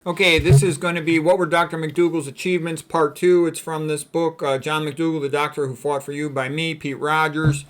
Okay, this is going to be What Were Dr. McDougall's Achievements, Part 2. It's from this book, John McDougall, the Doctor Who Fought for You, by me, Pete Rogers.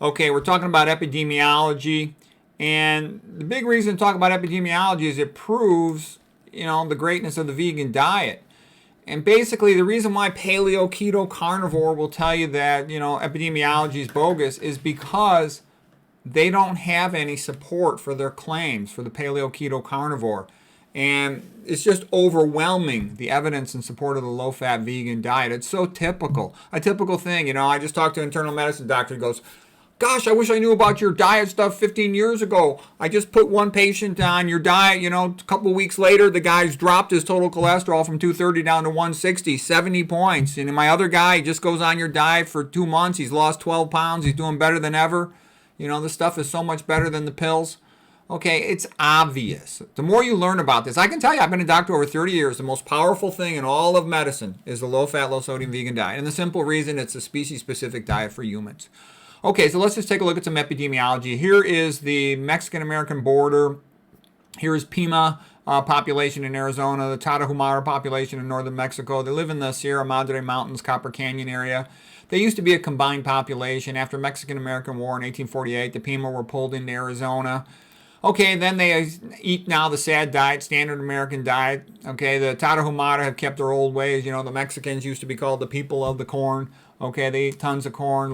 Okay, we're talking about epidemiology. And the big reason to talk about epidemiology is it proves, the greatness of the vegan diet. And basically, the reason why paleo, keto, carnivore will tell you that, epidemiology is bogus is because they don't have any support for their claims for the paleo, keto, carnivore. And it's just overwhelming, the evidence in support of the low-fat vegan diet. It's so typical. A typical thing, I just talked to an internal medicine doctor who goes, gosh, I wish I knew about your diet stuff 15 years ago. I just put one patient on your diet, a couple of weeks later, the guy's dropped his total cholesterol from 230 down to 160, 70 points. And my other guy just goes on your diet for 2 months. He's lost 12 pounds. He's doing better than ever. This stuff is so much better than the pills. Okay, it's obvious. The more you learn about this, I can tell you, I've been a doctor over 30 years. The most powerful thing in all of medicine is the low-fat, low-sodium vegan diet. And the simple reason, it's a species-specific diet for humans. Okay, so let's just take a look at some epidemiology. Here is the Mexican-American border. Here is Pima population in Arizona, the Tarahumara population in northern Mexico. They live in the Sierra Madre Mountains, Copper Canyon area. They used to be a combined population. After Mexican-American War in 1848, the Pima were pulled into Arizona. Okay, then they eat now the SAD diet, standard American diet. Okay, the Tarahumara have kept their old ways. The Mexicans used to be called the people of the corn. Okay, they eat tons of corn,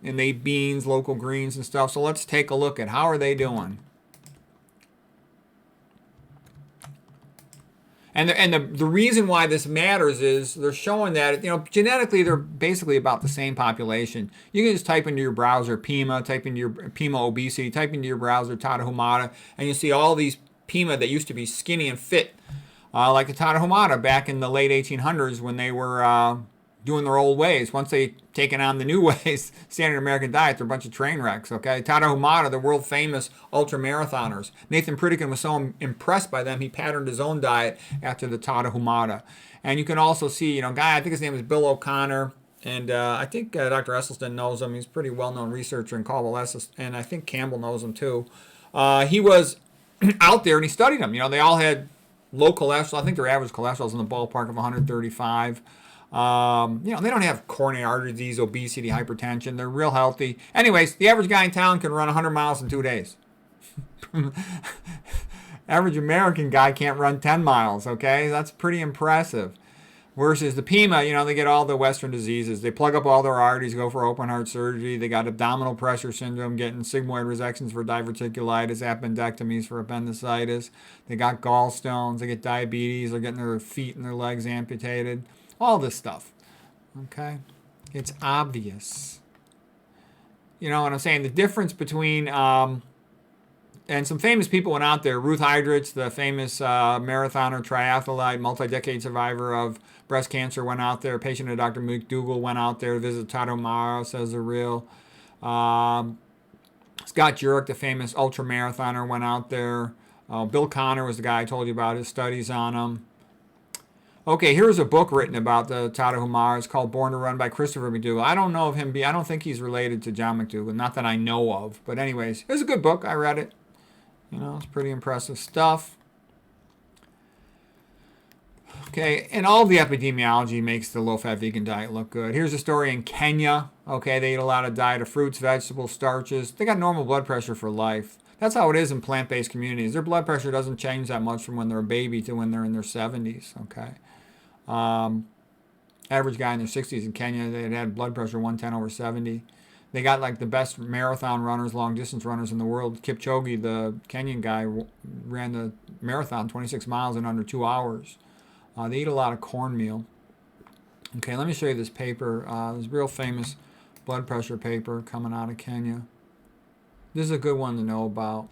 and they eat beans, local greens and stuff. So let's take a look at how are they doing. And the reason why this matters is they're showing that, genetically they're basically about the same population. You can just type into your browser Pima, type into your Pima obesity, type into your browser Tarahumara, and you see all these Pima that used to be skinny and fit, like the Tarahumara back in the late 1800s when they were doing their old ways. Once they taken on the new ways, standard American diet, they're a bunch of train wrecks, okay? Tarahumara, the world famous ultra marathoners. Nathan Pritikin was so impressed by them, he patterned his own diet after the Tarahumara. And you can also see, guy, I think his name is Bill O'Connor, and I think Dr. Esselstyn knows him. He's a pretty well-known researcher in Caldwell Esselstyn, and I think Campbell knows him too. He was out there and he studied them. They all had low cholesterol. I think their average cholesterol is in the ballpark of 135. They don't have coronary artery disease, obesity, hypertension. They're real healthy. Anyways, the average guy in town can run 100 miles in 2 days. Average American guy can't run 10 miles, okay? That's pretty impressive. Versus the Pima, they get all the Western diseases. They plug up all their arteries, go for open heart surgery. They got abdominal pressure syndrome, getting sigmoid resections for diverticulitis, appendectomies for appendicitis. They got gallstones. They get diabetes. They're getting their feet and their legs amputated. All this stuff, okay? It's obvious. You know what I'm saying? The difference between, and some famous people went out there. Ruth Heidrich, the famous marathoner, triathlete, multi-decade survivor of breast cancer, went out there. A patient of Dr. McDougall went out there to visit Tarahumara, says they're real. Scott Jurek, the famous ultra-marathoner, went out there. Bill Connor was the guy I told you about, his studies on them. Okay, here's a book written about the Tarahumara. It's called Born to Run by Christopher McDougall. I don't know of him. I don't think he's related to John McDougall. Not that I know of. But anyways, it's a good book. I read it. It's pretty impressive stuff. Okay, and all the epidemiology makes the low-fat vegan diet look good. Here's a story in Kenya. Okay, they eat a lot of diet of fruits, vegetables, starches. They got normal blood pressure for life. That's how it is in plant-based communities. Their blood pressure doesn't change that much from when they're a baby to when they're in their 70s. Okay. Average guy in their 60s in Kenya, they had blood pressure 110/70. They got like the best marathon runners, long distance runners in the world. Kipchoge, the Kenyan guy, ran the marathon 26 miles in under 2 hours. They eat a lot of cornmeal. Okay, let me show you this paper. This real famous blood pressure paper coming out of Kenya. This is a good one to know about.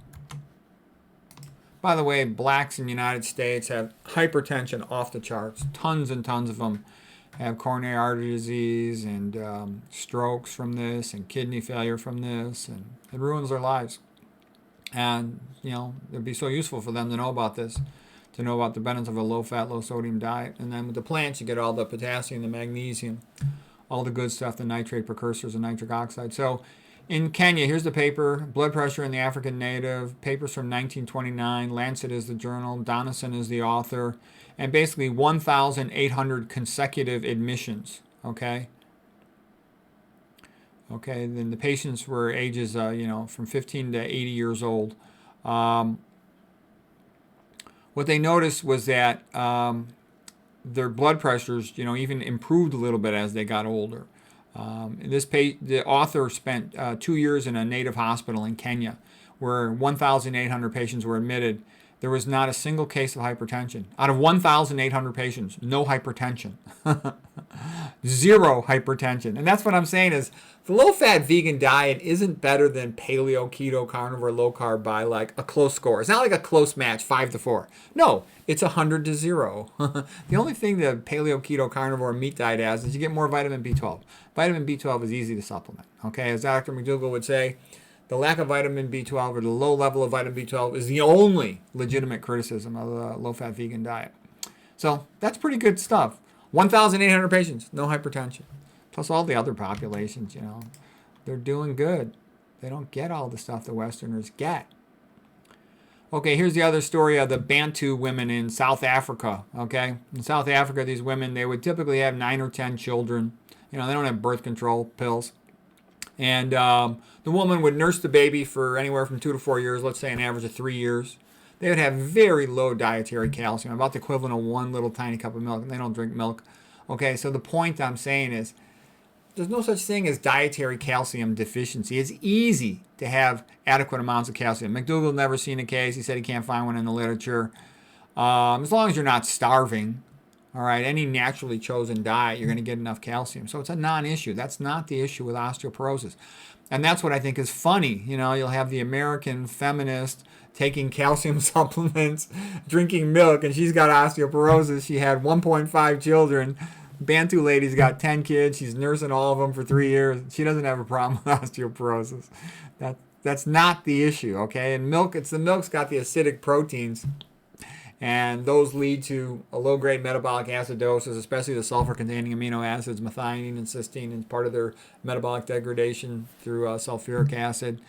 By the way, blacks in the United States have hypertension off the charts. Tons and tons of them have coronary artery disease and strokes from this and kidney failure from this, and it ruins their lives. And, it'd be so useful for them to know about this, to know about the benefits of a low-fat, low-sodium diet. And then with the plants, you get all the potassium, the magnesium, all the good stuff, the nitrate precursors and nitric oxide. So In Kenya, here's the paper, Blood Pressure in the African Native, papers from 1929, Lancet is the journal, Donaldson is the author, and basically 1,800 consecutive admissions, okay? Okay, then the patients were ages, from 15 to 80 years old. What they noticed was that their blood pressures, even improved a little bit as they got older. The author spent 2 years in a native hospital in Kenya where 1,800 patients were admitted. There was not a single case of hypertension. Out of 1,800 patients, no hypertension. Zero hypertension. And that's what I'm saying is the low-fat vegan diet isn't better than paleo, keto, carnivore, low-carb by like a close score. It's not like a close match, 5-4. No, it's 100-0. The only thing the paleo, keto, carnivore, meat diet has is you get more vitamin B12. Vitamin B12 is easy to supplement. Okay, as Dr. McDougall would say, the lack of vitamin B12 or the low level of vitamin B12 is the only legitimate criticism of the low-fat vegan diet. So that's pretty good stuff. 1,800 patients, no hypertension. Plus all the other populations, they're doing good. They don't get all the stuff the Westerners get. Okay, here's the other story of the Bantu women in South Africa. Okay, in South Africa, these women, they would typically have 9 or 10 children. They don't have birth control pills. And the woman would nurse the baby for anywhere from 2 to 4 years, let's say an average of 3 years. They would have very low dietary calcium, about the equivalent of one little tiny cup of milk, and they don't drink milk. Okay, so the point I'm saying is there's no such thing as dietary calcium deficiency. It's easy to have adequate amounts of calcium. McDougall never seen a case. He said he can't find one in the literature. As long as you're not starving, all right, any naturally chosen diet, you're going to get enough calcium. So it's a non-issue. That's not the issue with osteoporosis. And that's what I think is funny. You'll have the American feminist taking calcium supplements, drinking milk, and she's got osteoporosis. She had 1.5 children. Bantu lady's got 10 kids. She's nursing all of them for 3 years. She doesn't have a problem with osteoporosis. That's not the issue, okay? And the milk's got the acidic proteins, and those lead to a low-grade metabolic acidosis, especially the sulfur-containing amino acids, methionine and cysteine, as part of their metabolic degradation through sulfuric acid.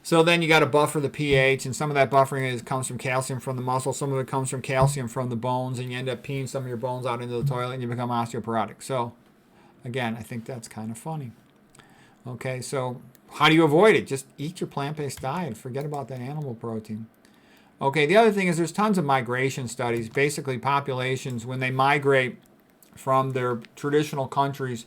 So then you got to buffer the pH, and some of that buffering comes from calcium from the muscle, some of it comes from calcium from the bones, and you end up peeing some of your bones out into the toilet, and you become osteoporotic. So, again, I think that's kind of funny. Okay, so how do you avoid it? Just eat your plant-based diet. Forget about that animal protein. Okay, the other thing is there's tons of migration studies. Basically, populations, when they migrate from their traditional countries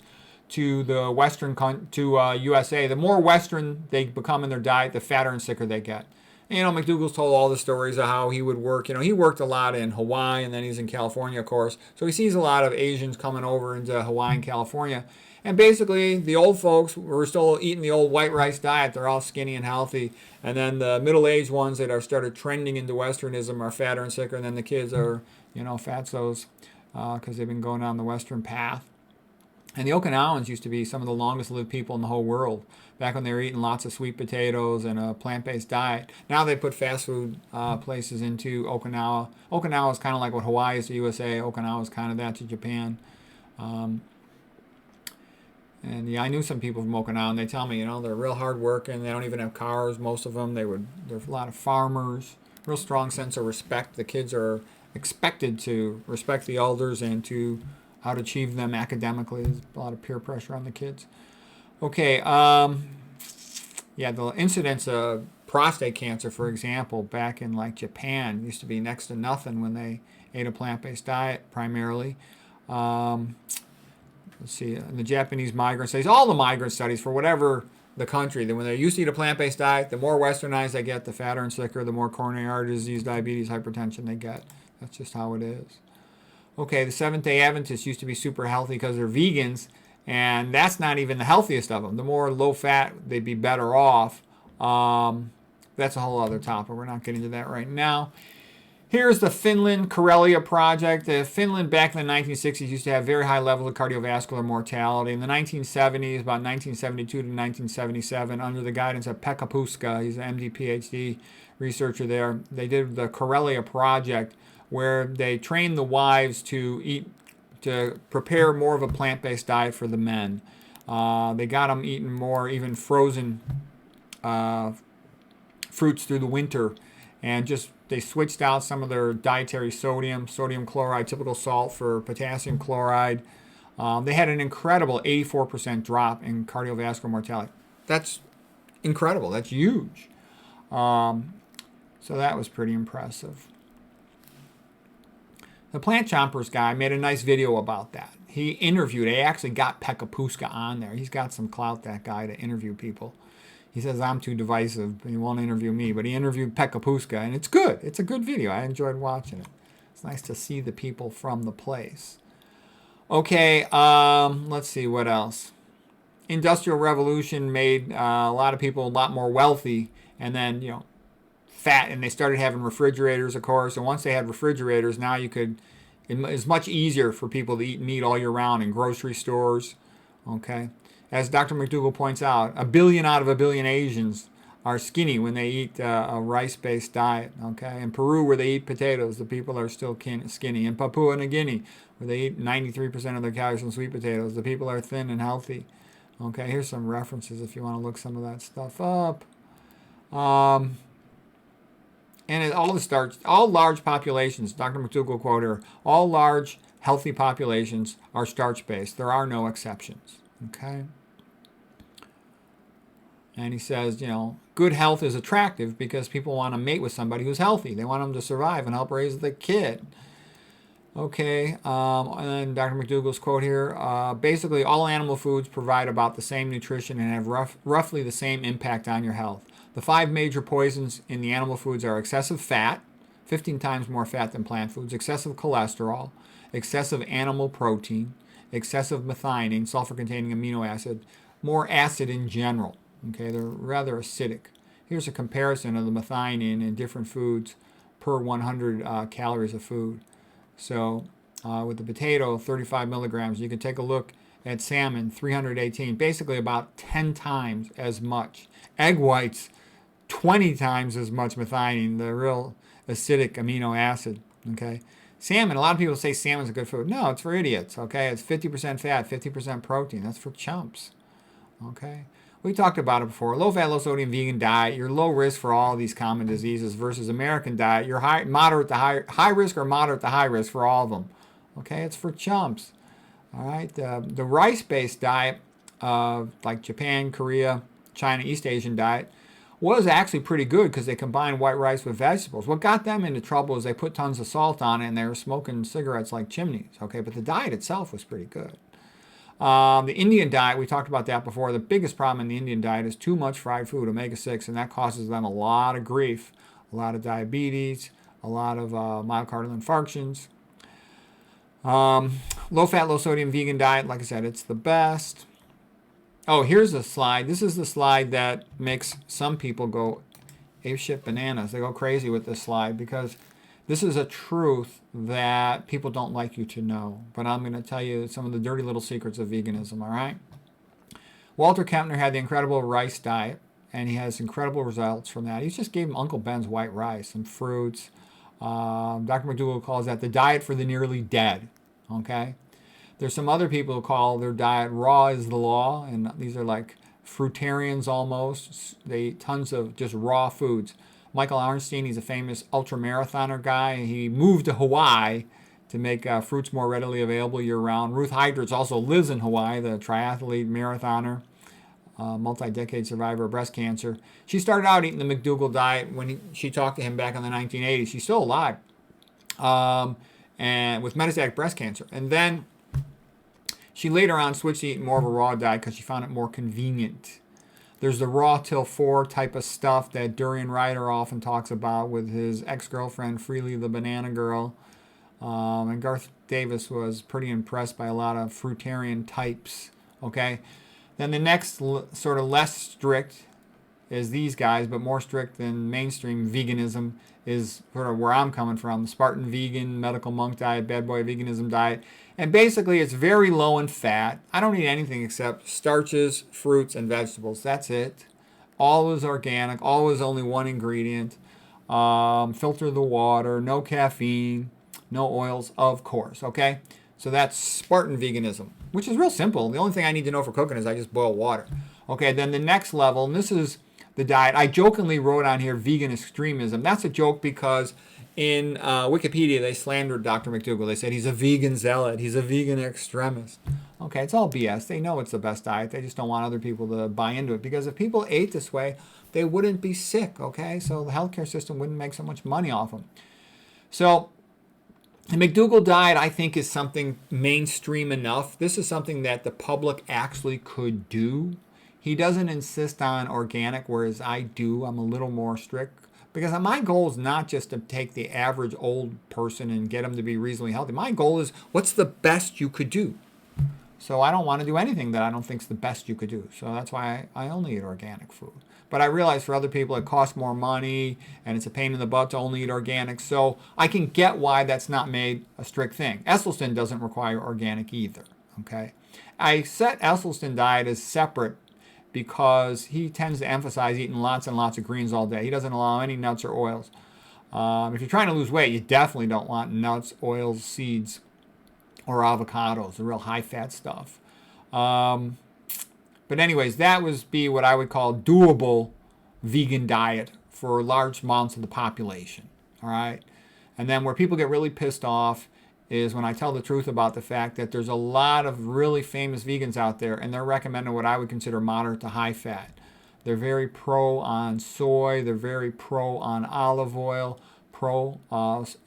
to the USA, the more Western they become in their diet, the fatter and sicker they get. McDougall's told all the stories of how he would work. He worked a lot in Hawaii, and then he's in California, of course. So he sees a lot of Asians coming over into Hawaii and California. And basically, the old folks were still eating the old white rice diet. They're all skinny and healthy. And then the middle-aged ones that are started trending into Westernism are fatter and sicker. And then the kids are, fatsos because they've been going down the Western path. And the Okinawans used to be some of the longest lived people in the whole world, back when they were eating lots of sweet potatoes and a plant-based diet. Now they put fast food places into Okinawa. Okinawa is kind of like what Hawaii is to USA. Okinawa is kind of that to Japan. And yeah, I knew some people from Okinawa, and they tell me, they're real hard working. They don't even have cars, most of them. There's a lot of farmers, real strong sense of respect. The kids are expected to respect the elders and to out-achieve them academically. There's a lot of peer pressure on the kids. Okay, the incidence of prostate cancer, for example, back in like Japan, used to be next to nothing when they ate a plant-based diet primarily. Let's see, the Japanese migrant studies, all the migrant studies for whatever the country, that when they used to eat a plant-based diet, the more westernized they get, the fatter and sicker, the more coronary artery disease, diabetes, hypertension they get. That's just how it is. Okay, the Seventh-day Adventists used to be super healthy because they're vegans, and that's not even the healthiest of them. The more low-fat, they'd be better off. That's a whole other topic. We're not getting to that right now. Here's the Finland Karelia Project. Finland back in the 1960s used to have very high levels of cardiovascular mortality. In the 1970s, about 1972 to 1977, under the guidance of Pekka Puska, he's an MD, PhD researcher there, they did the Karelia Project, where they trained the wives to prepare more of a plant-based diet for the men. They got them eating more even frozen fruits through the winter, and just they switched out some of their dietary sodium chloride, typical salt, for potassium chloride. They had an incredible 84% drop in cardiovascular mortality. That's incredible. That's huge. So that was pretty impressive. The Plant Chompers guy made a nice video about that. He actually got Pekka Puska on there. He's got some clout, that guy, to interview people. He says I'm too divisive, and he won't interview me, but he interviewed Pekka Puska, and it's good. It's a good video. I enjoyed watching it. It's nice to see the people from the place. Okay, let's see what else. Industrial Revolution made a lot of people a lot more wealthy, and then, fat, and they started having refrigerators, of course, and once they had refrigerators, now it's much easier for people to eat meat all year round in grocery stores. Okay, as Dr. McDougall points out, 1 billion out of 1 billion Asians are skinny when they eat a rice-based diet. Okay, in Peru, where they eat potatoes, the people are still skinny. In Papua New Guinea, where they eat 93% of their calories from sweet potatoes, the people are thin and healthy. Okay, here's some references if you want to look some of that stuff up. And all large populations, Dr. McDougall quote here, all large healthy populations are starch-based. There are no exceptions. Okay? And he says, good health is attractive because people want to mate with somebody who's healthy. They want them to survive and help raise the kid. Okay, and then Dr. McDougall's quote here, basically all animal foods provide about the same nutrition and have roughly the same impact on your health. The 5 major poisons in the animal foods are excessive fat, 15 times more fat than plant foods, excessive cholesterol, excessive animal protein, excessive methionine, sulfur-containing amino acid, more acid in general. Okay, they're rather acidic. Here's a comparison of the methionine in different foods per 100 calories of food. So with the potato, 35 milligrams. You can take a look at salmon, 318, basically about 10 times as much. Egg whites, 20 times as much methionine, the real acidic amino acid. Okay, salmon, a lot of people say salmon's a good food. No, it's for idiots. Okay, it's 50% fat, 50% protein. That's for chumps. Okay, we talked about it before. Low fat, low sodium vegan diet. You're low risk for all these common diseases versus American diet. You're moderate to high risk or moderate to high risk for all of them. Okay, it's for chumps. All right, the rice-based diet, like Japan, Korea, China, East Asian diet, was actually pretty good because they combined white rice with vegetables. What got them into trouble is they put tons of salt on it and they were smoking cigarettes like chimneys. Okay, but the diet itself was pretty good. The Indian diet, we talked about that before. The biggest problem in the Indian diet is too much fried food, omega-6, and that causes them a lot of grief, a lot of diabetes, a lot of myocardial infarctions. Low-fat, low-sodium vegan diet, like I said, it's the best. Oh, here's a slide. This is the slide that makes some people go apeshit bananas. They go crazy with this slide because this is a truth that people don't like you to know. But I'm going to tell you some of the dirty little secrets of veganism, all right? Walter Kempner had the incredible rice diet, and he has incredible results from that. He just gave him Uncle Ben's white rice, some fruits. Dr. McDougall calls that the diet for the nearly dead, okay? There's some other people who call their diet raw is the law, and these are like fruitarians almost. They eat tons of just raw foods. Michael Arnstein, he's a famous ultramarathoner guy. He moved to Hawaii to make fruits more readily available year-round. Ruth Heidrich also lives in Hawaii, the triathlete marathoner, multi-decade survivor of breast cancer. She started out eating the McDougall diet when she talked to him back in the 1980s. She's still alive, and with metastatic breast cancer. And then she later on switched to eating more of a raw diet because she found it more convenient. There's the raw till 4 type of stuff that Durian Ryder often talks about with his ex-girlfriend, Freely the Banana Girl. And Garth Davis was pretty impressed by a lot of fruitarian types. Okay, then the next sort of less strict is these guys, but more strict than mainstream veganism is sort of where I'm coming from. The Spartan vegan, medical monk diet, bad boy veganism diet. And basically it's very low in fat. I don't eat anything except starches, fruits, and vegetables. That's it. Always organic, always only one ingredient. Filter the water, no caffeine, no oils, of course, okay? So that's Spartan veganism, which is real simple. The only thing I need to know for cooking is I just boil water. Okay, then the next level, and this is the diet. I jokingly wrote on here vegan extremism. That's a joke because in Wikipedia they slandered Dr. McDougall. They said he's a vegan zealot. He's a vegan extremist. Okay, it's all BS. They know it's the best diet. They just don't want other people to buy into it. Because if people ate this way, they wouldn't be sick, okay? So the healthcare system wouldn't make so much money off them. So the McDougall diet, I think, is something mainstream enough. This is something that the public actually could do. He doesn't insist on organic, whereas I do. I'm a little more strict. Because my goal is not just to take the average old person and get them to be reasonably healthy. My goal is, what's the best you could do? So I don't want to do anything that I don't think is the best you could do. So that's why I only eat organic food. But I realize for other people it costs more money and it's a pain in the butt to only eat organic. So I can get why that's not made a strict thing. Esselstyn doesn't require organic either. Okay, I set Esselstyn diet as separate because he tends to emphasize eating lots and lots of greens all day. He doesn't allow any nuts or oils. If you're trying to lose weight, you definitely don't want nuts, oils, seeds, or avocados, the real high-fat stuff. But anyways, that would be what I would call doable vegan diet for large amounts of the population. All right? And then where people get really pissed off is when I tell the truth about the fact that there's a lot of really famous vegans out there, and they're recommending what I would consider moderate to high fat. They're very pro on soy. They're very pro on olive oil, pro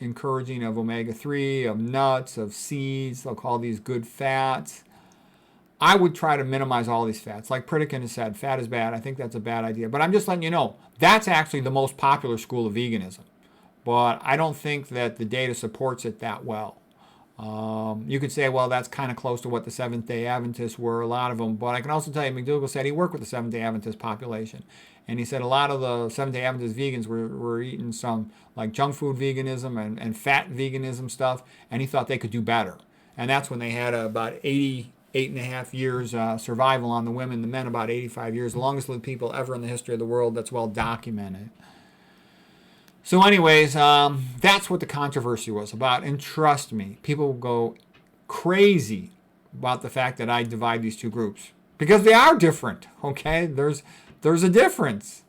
encouraging of omega-3, of nuts, of seeds. They'll call these good fats. I would try to minimize all these fats. Like Pritikin has said, fat is bad. I think that's a bad idea. But I'm just letting you know, that's actually the most popular school of veganism. But I don't think that the data supports it that well. You could say, well, that's kind of close to what the Seventh-day Adventists were, a lot of them. But I can also tell you, McDougall said he worked with the Seventh-day Adventist population. And he said a lot of the Seventh-day Adventist vegans were eating some like junk food veganism and fat veganism stuff. And he thought they could do better. And that's when they had about 88.5 years survival on the women, the men about 85 years, the longest lived people ever in the history of the world. That's well documented. So anyways, that's what the controversy was about. And trust me, people go crazy about the fact that I divide these two groups. Because they are different, okay? There's a difference.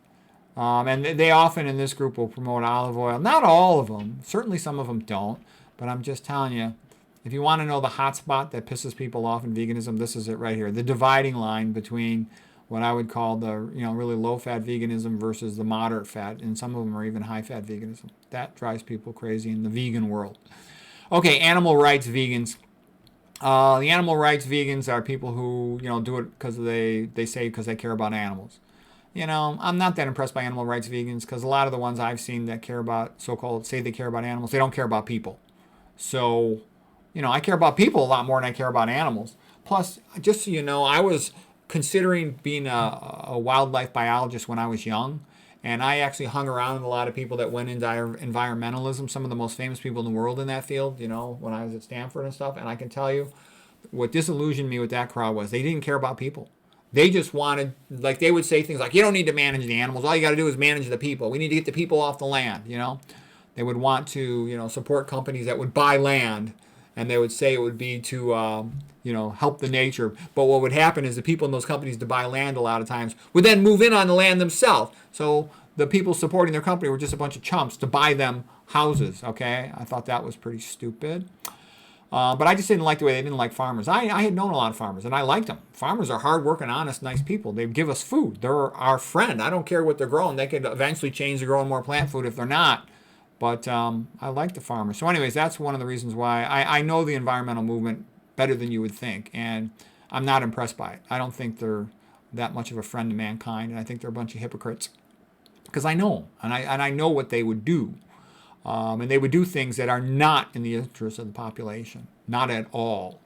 And they often in this group will promote olive oil. Not all of them. Certainly some of them don't. But I'm just telling you, if you want to know the hot spot that pisses people off in veganism, this is it right here. The dividing line between what I would call the really low-fat veganism versus the moderate fat, and some of them are even high-fat veganism. That drives people crazy in the vegan world. Okay, animal rights vegans. The animal rights vegans are people who do it because they care about animals. I'm not that impressed by animal rights vegans because a lot of the ones I've seen that care about say they care about animals, they don't care about people. So, I care about people a lot more than I care about animals. Plus, just so you know, I was considering being a wildlife biologist when I was young, and I actually hung around with a lot of people that went into environmentalism, some of the most famous people in the world in that field, when I was at Stanford and stuff. And I can tell you what disillusioned me with that crowd was they didn't care about people. They just wanted, like, they would say things like, you don't need to manage the animals. All you got to do is manage the people. We need to get the people off the land, They would want to, support companies that would buy land, and they would say it would be to, help the nature. But what would happen is the people in those companies to buy land a lot of times would then move in on the land themselves. So the people supporting their company were just a bunch of chumps to buy them houses, okay? I thought that was pretty stupid. But I just didn't like the way they didn't like farmers. I had known a lot of farmers, and I liked them. Farmers are hardworking, honest, nice people. They give us food. They're our friend. I don't care what they're growing. They could eventually change to growing more plant food if they're not. But I like the farmers. So anyways, that's one of the reasons why I know the environmental movement better than you would think. And I'm not impressed by it. I don't think they're that much of a friend to mankind. And I think they're a bunch of hypocrites. Because I know them. And I know what they would do. And they would do things that are not in the interest of the population. Not at all.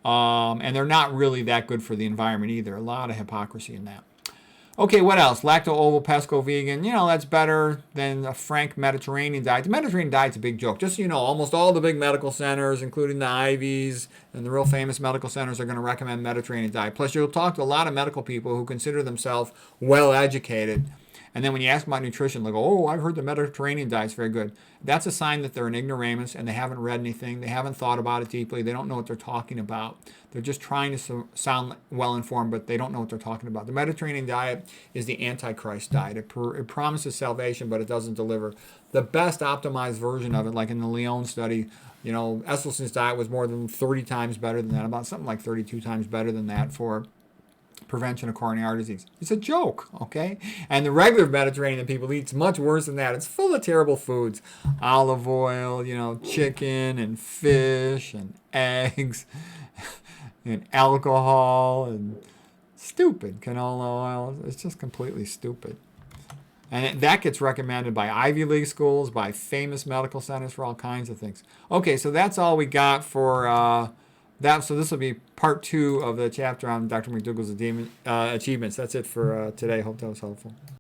And they're not really that good for the environment either. A lot of hypocrisy in that. Okay, what else? Lacto-ovo pesco vegan. That's better than a frank Mediterranean diet. The Mediterranean diet's a big joke. Just so you know, almost all the big medical centers, including the Ivies and the real famous medical centers, are going to recommend Mediterranean diet. Plus, you'll talk to a lot of medical people who consider themselves well-educated. And then when you ask them about nutrition, they go, oh, I've heard the Mediterranean diet's very good. That's a sign that they're an ignoramus and they haven't read anything. They haven't thought about it deeply. They don't know what they're talking about. They're just trying to sound well-informed, but they don't know what they're talking about. The Mediterranean diet is the Antichrist diet. It promises salvation, but it doesn't deliver. The best optimized version of it, like in the Lyon study, Esselson's diet was more than 30 times better than that, about something like 32 times better than that for prevention of coronary heart disease. It's a joke, okay? And the regular Mediterranean people eat much worse than that. It's full of terrible foods. Olive oil, chicken and fish and eggs and alcohol and stupid canola oil. It's just completely stupid. And that gets recommended by Ivy League schools, by famous medical centers for all kinds of things. Okay, so that's all we got for that. So this will be part 2 of the chapter on Dr. McDougall's achievements. That's it for today. Hope that was helpful.